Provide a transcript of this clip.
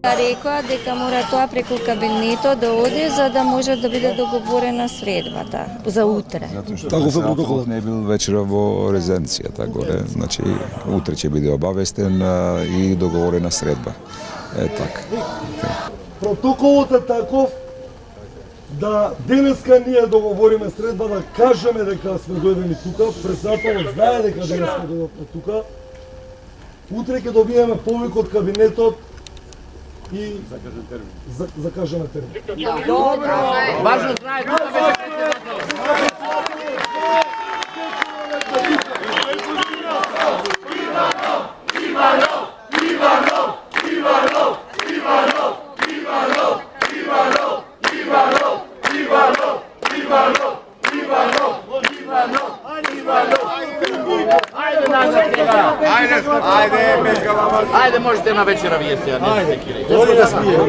Rekla дека mora тоа преку кабинетот да оде за да може да биде договорена средбата за утре. Zato što se apsolutno ne bil večera во резиденцијата горе, значи утре ќе биде обавестен и договорена средба. Така. Протоколот е таков да денеска ние договориме средба, да кажеме дека сме дојдени тука, председателот знае дека денеска дојдовме тука. Утре ќе добиеме повик од кабинетот и закажеме термин. Добро! Важно знае, тука беше Ajde, možete na večera vijesti, a ne sekirajte. Дојди да спиеме.